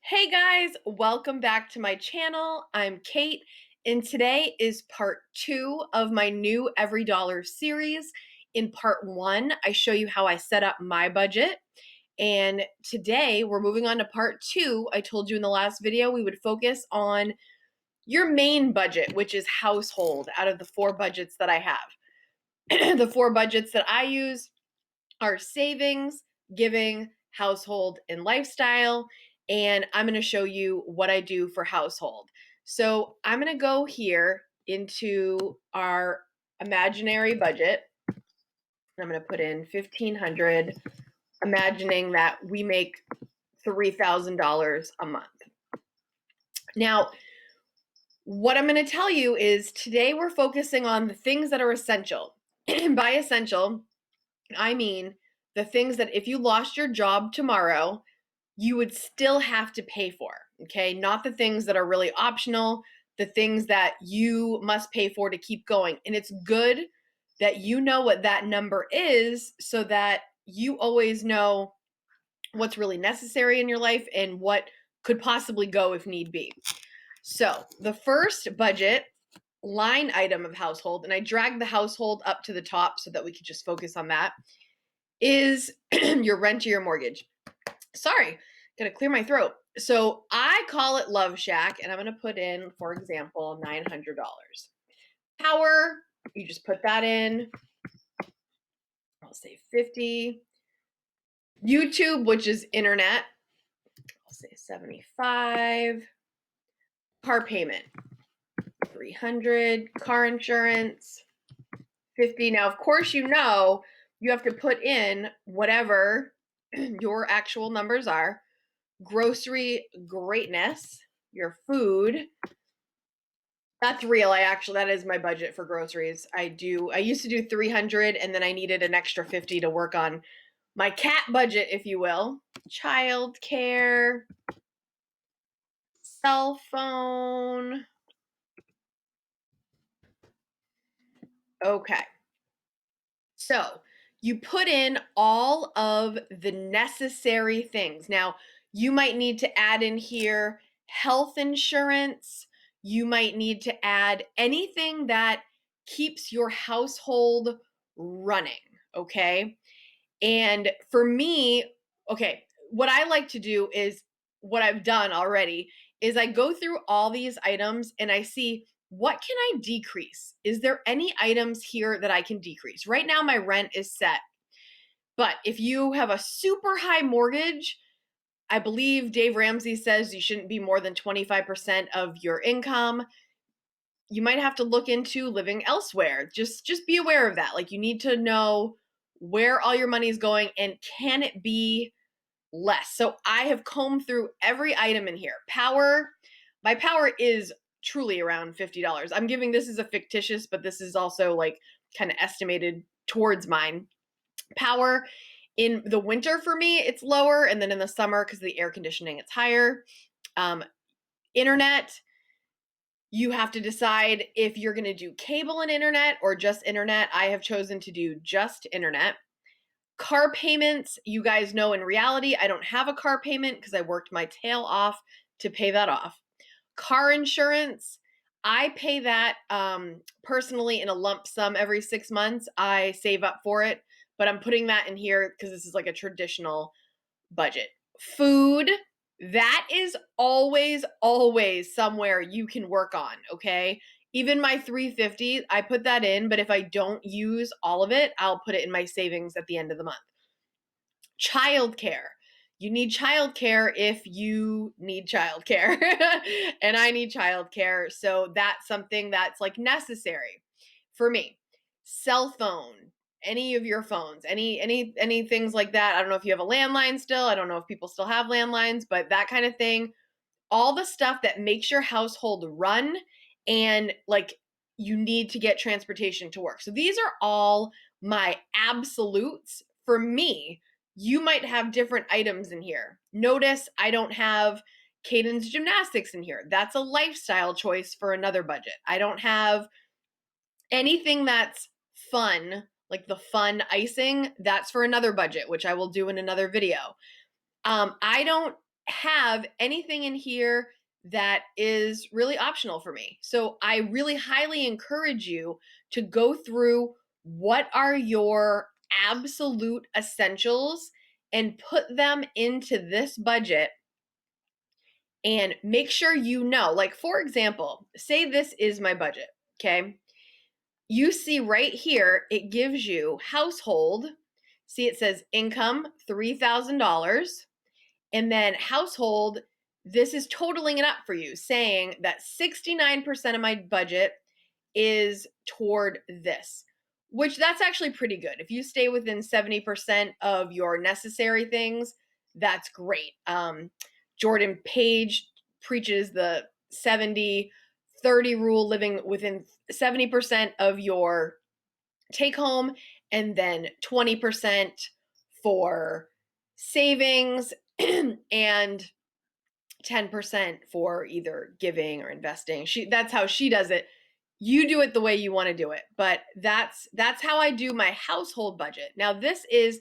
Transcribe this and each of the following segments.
Hey guys, welcome back to my channel. I'm Kate, and today is part 2 of my new EveryDollar series. In part 1, I show you how I set up my budget, and today we're moving on to part 2. I told you in the last video we would focus on your main budget, which is household, out of the 4 budgets that I have. The 4 budgets that I use are savings, giving, household, and lifestyle. And I'm going to show you what I do for household. So I'm going to go here into our imaginary budget. I'm going to put in 1,500, imagining that we make $3,000 a month. Now, what I'm going to tell you is today we're focusing on the things that are essential. By essential, I mean the things that if you lost your job tomorrow, you would still have to pay for, okay? Not the things that are really optional, the things that you must pay for to keep going. And it's good that you know what that number is so that you always know what's really necessary in your life and what could possibly go if need be. So the first budget line item of household, and I dragged the household up to the top so that we could just focus on that, is your rent or your mortgage. Sorry, gotta clear my throat. So I call it Love Shack, and I'm gonna put in, for example, $900. Power, you just put that in. I'll say 50. YouTube, which is internet, I'll say 75. Car payment, 300. Car insurance, 50. Now, of course, you have to put in whatever your actual numbers are. Grocery greatness, your food. That's real. That is my budget for groceries. I used to do 300 and then I needed an extra 50 to work on my cat budget, if you will. Child care, cell phone. Okay. So you put in all of the necessary things. Now, you might need to add in here health insurance. You might need to add anything that keeps your household running, okay? And for me, okay, what I like to do is what I've done already is I go through all these items and I see what can I decrease? Is there any items here that I can decrease? Right now my rent is set. But if you have a super high mortgage, I believe Dave Ramsey says you shouldn't be more than 25% of your income. You might have to look into living elsewhere. Just be aware of that. Like, you need to know where all your money is going and can it be less. So I have combed through every item in here. Power, my power is truly around $50. I'm giving this as a fictitious, but this is also like kind of estimated towards mine. Power in the winter for me, it's lower, and then in the summer, because of the air conditioning, it's higher. Internet, you have to decide if you're going to do cable and internet or just internet. I have chosen to do just internet. Car payments, you guys know in reality, I don't have a car payment because I worked my tail off to pay that off. Car insurance, I pay that personally in a lump sum every 6 months. I save up for it, but I'm putting that in here because this is like a traditional budget. Food, that is always somewhere you can work on, okay? Even my 350, I put that in, but if I don't use all of it, I'll put it in my savings at the end of the month. Childcare. You need childcare if you need childcare. And I need childcare, so that's something that's like necessary for me. Cell phone, any of your phones, any things like that. I don't know if you have a landline still. I don't know if people still have landlines, but that kind of thing. All the stuff that makes your household run and like you need to get transportation to work. So these are all my absolutes for me. You might have different items in here. Notice I don't have Kaden's gymnastics in here. That's a lifestyle choice for another budget. I don't have anything that's fun, like the fun icing. That's for another budget, which I will do in another video. I don't have anything in here that is really optional for me. So I really highly encourage you to go through what are your absolute essentials and put them into this budget and make sure you know. Like, for example, say this is my budget, okay? You see right here, it gives you household. See, it says income, $3,000. And then household, this is totaling it up for you, saying that 69% of my budget is toward this, which that's actually pretty good. If you stay within 70% of your necessary things, that's great. Jordan Page preaches the 70-30 rule, living within 70% of your take home and then 20% for savings and 10% for either giving or investing. That's how she does it. You do it the way you want to do it, but that's how I do my household budget. Now this is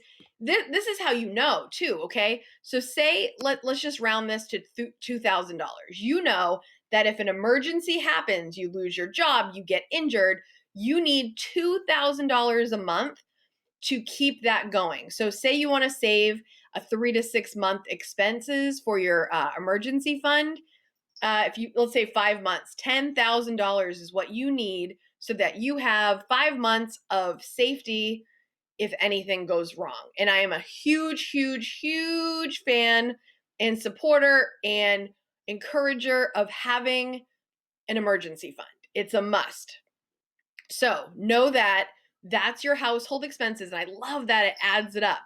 how you know too, okay? So say let's just round this to $2,000. You know that if an emergency happens, you lose your job, you get injured, you need $2,000 a month to keep that going. So say you want to save a 3 to 6 month expenses for your emergency fund. If you, let's say 5 months, $10,000 is what you need so that you have 5 months of safety if anything goes wrong. And I am a huge, huge, huge fan and supporter and encourager of having an emergency fund. It's a must. So know that that's your household expenses. And I love that it adds it up.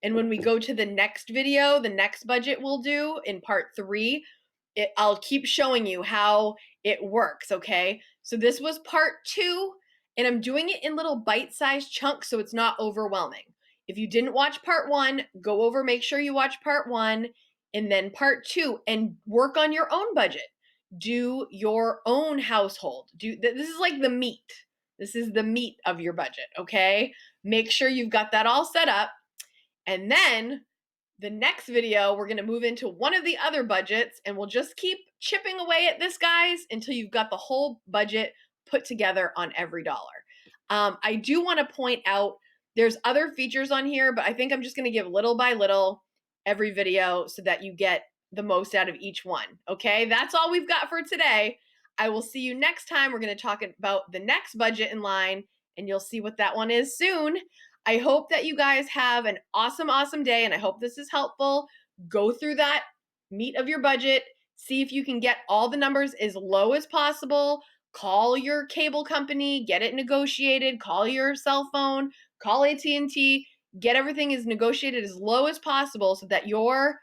And when we go to the next video, the next budget we'll do in part 3, I'll keep showing you how it works, okay? So this was part 2, and I'm doing it in little bite-sized chunks so it's not overwhelming. If you didn't watch part 1, go over, make sure you watch part 1, and then part 2, and work on your own budget. Do your own household. This is like the meat. This is the meat of your budget, okay? Make sure you've got that all set up. And then the next video, we're going to move into one of the other budgets, and we'll just keep chipping away at this, guys, until you've got the whole budget put together on EveryDollar. I do want to point out there's other features on here, but I think I'm just going to give little by little every video so that you get the most out of each one. Okay, that's all we've got for today. I will see you next time. We're going to talk about the next budget in line, and you'll see what that one is soon. I hope that you guys have an awesome, awesome day, and I hope this is helpful. Go through that meat of your budget. See if you can get all the numbers as low as possible. Call your cable company, get it negotiated. Call your cell phone, call AT&T, get everything as negotiated as low as possible so that your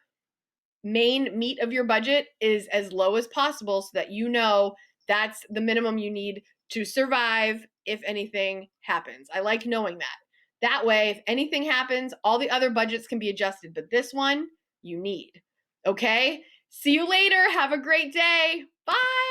main meat of your budget is as low as possible so that you know that's the minimum you need to survive if anything happens. I like knowing that. That way, if anything happens, all the other budgets can be adjusted, but this one you need. Okay? See you later. Have a great day. Bye.